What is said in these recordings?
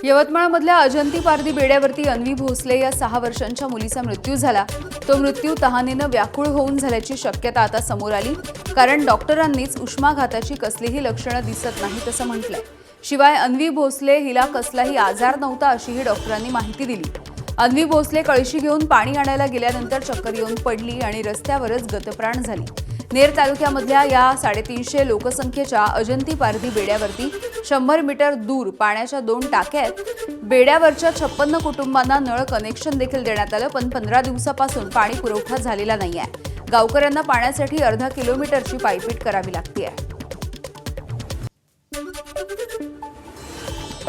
यवतमाळमधल्या अजंती पारधी बेड्यावरती अन्वी भोसले या 6 वर्षांच्या मुलीचा मृत्यू झाला। तो मृत्यू तहानेनं व्याकुळ होऊन झाल्याची शक्यता आता समोर आली, कारण डॉक्टरांनीच उष्माघाताची कसलीही लक्षणं दिसत नाहीत असं म्हटलंय। शिवाय अन्वी भोसले हिला कसलाही आजार नव्हता अशीही डॉक्टरांनी माहिती दिली। अन्वी भोसले कळशी घेऊन पाणी आणायला गेल्यानंतर चक्कर येऊन पडली आणि रस्त्यावरच गतप्राण झाली। नेर तालुक्यामधल्या या 350 लोकसंख्येच्या अजंती पारधी बेड्यावरती 100 मीटर दूर पाण्याच्या 2 टाक्या आहेत। बेड्यावरच्या 56 कुटुंबांना नळ कनेक्शन देखील देण्यात आलं, पण 15 दिवसापासून पाणी पुरवठा झालेला नाहीये। गावकऱ्यांना पाण्यासाठी अर्धा किलोमीटरची पायपीट करावी लागते।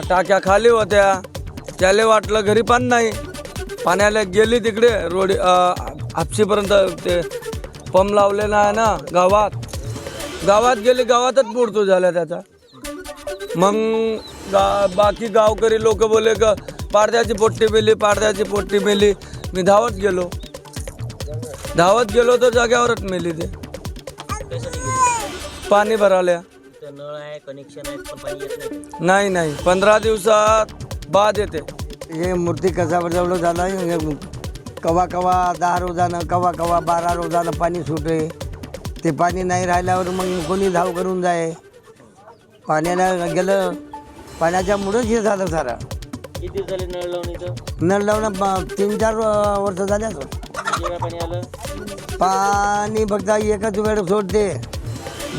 टाक्या खाली होत्या, त्याला वाटलं घरी पाणी नाही, पाण्याला गेली तिकडे रोड हापशीपर्यंत ते पंप लावलेला आहे ना गावात गेली, गावातच मृत्यू झाला त्याचा। मग बाकी गावकरी लोक बोले का पाडद्याची पोट्टी मेली। मी धावत गेलो तर जाग्यावरच मेली ते। पाणी भराल्या नळ आहे, कनेक्शन आहे, पण पाणी येत नाही। नाही 15 दिवसात बाद येते। हे मूर्ती कसा बदलवलं झालं, कवा 10 रोजानं कवा 12 रोजानं पाणी सुटे। ते पाणी नाही राहिल्यावर मग कोणी धाव करून जाय, पाण्याला गेलं, पाण्याच्या मुळेच हे झालं सारं। किती दिवस झाले नळ लावणीचं? नळ लावणं 3-4 वर्ष झाले असं। जेव्हा पाणी आलं पाणी फक्त एकच वेळ सोडते,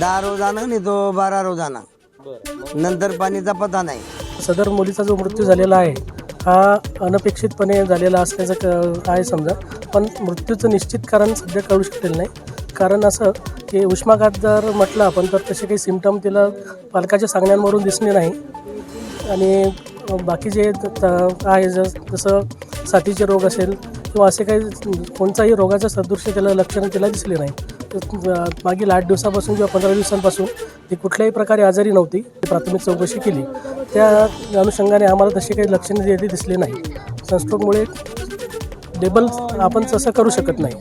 10 रोजानं नाही तो 12 रोजानं, बरं, नंतर पाणीचा पत्ता नाही। सदर मुलीचा जो मृत्यू झालेला आहे हा अनपेक्षितपणे झालेला असल्याचं आहे समजा, पण मृत्यूचं निश्चित कारण सध्या कळू शकलेलं नाही। कारण असं की उष्माघात जर म्हटलं आपण तर तसे काही सिम्पटम तिला पालकाच्या सांगण्यावरून दिसले नाही। आणि बाकी जे आहे जसं साथीचे रोग असेल किंवा असे काही कोणताही रोगाचं सदृश्य त्याला लक्षणं तिला दिसले नाही। मागील 8 दिवसापासून किंवा 15 दिवसांपासून ती कुठल्याही प्रकारे आजारी नव्हती। प्राथमिक चौकशी केली, त्या अनुषंगाने आम्हाला तशी काही लक्षणे दिसली नाही। सनस्ट्रोकमुळे लेबल आपण तसं करू शकत नाही।